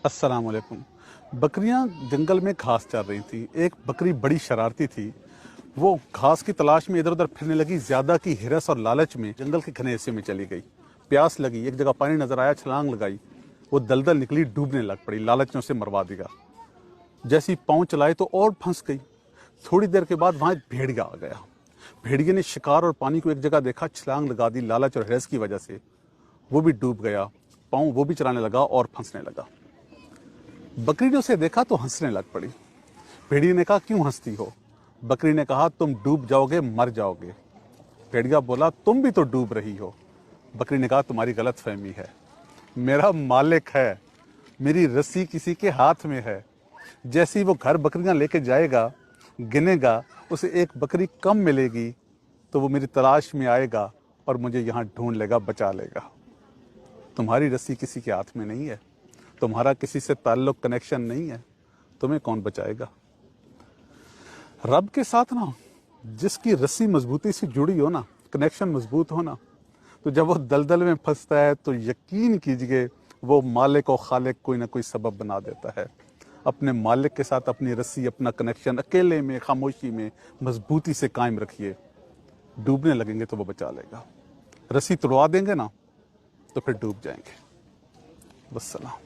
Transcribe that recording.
अस्सलाम वालेकुम। बकरियां जंगल में घास चर रही थी। एक बकरी बड़ी शरारती थी। वो घास की तलाश में इधर उधर फिरने लगी। ज्यादा की हिरस और लालच में जंगल के घने हिस्से में चली गई। प्यास लगी, एक जगह पानी नजर आया, छलांग लगाई। वो दलदल निकली, डूबने लग पड़ी। लालच ने उसे मरवा दिया। जैसी पाँव चलाए तो और फंस गई। थोड़ी देर के बाद वहां एक भेड़िया आ गया। भेड़िए ने शिकार और पानी को एक जगह देखा, छलांग लगा दी। लालच और हिरस की वजह से वो भी डूब गया। पाँव वो भी चलाने लगा और फंसने लगा। बकरी ने उसे देखा तो हंसने लग पड़ी। भेड़िए ने कहा, क्यों हंसती हो? बकरी ने कहा, तुम डूब जाओगे, मर जाओगे। भेड़िया बोला, तुम भी तो डूब रही हो। बकरी ने कहा, तुम्हारी गलत फहमी है। मेरा मालिक है, मेरी रस्सी किसी के हाथ में है। जैसे ही वो घर बकरियां लेके जाएगा, गिनेगा, उसे एक बकरी कम मिलेगी तो वो मेरी तलाश में आएगा और मुझे यहाँ ढूंढ लेगा, बचा लेगा। तुम्हारी रस्सी किसी के हाथ में नहीं है, तुम्हारा किसी से ताल्लुक, कनेक्शन नहीं है, तुम्हें कौन बचाएगा? रब के साथ ना जिसकी रस्सी मजबूती से जुड़ी हो ना, कनेक्शन मजबूत हो ना, तो जब वो दलदल में फंसता है तो यकीन कीजिए वो मालिक और खालिक कोई ना कोई सबब बना देता है। अपने मालिक के साथ अपनी रस्सी, अपना कनेक्शन अकेले में, खामोशी में मजबूती से कायम रखिए। डूबने लगेंगे तो वो बचा लेगा। रस्सी तोड़वा देंगे ना तो फिर डूब जाएंगे। वस्सलाम।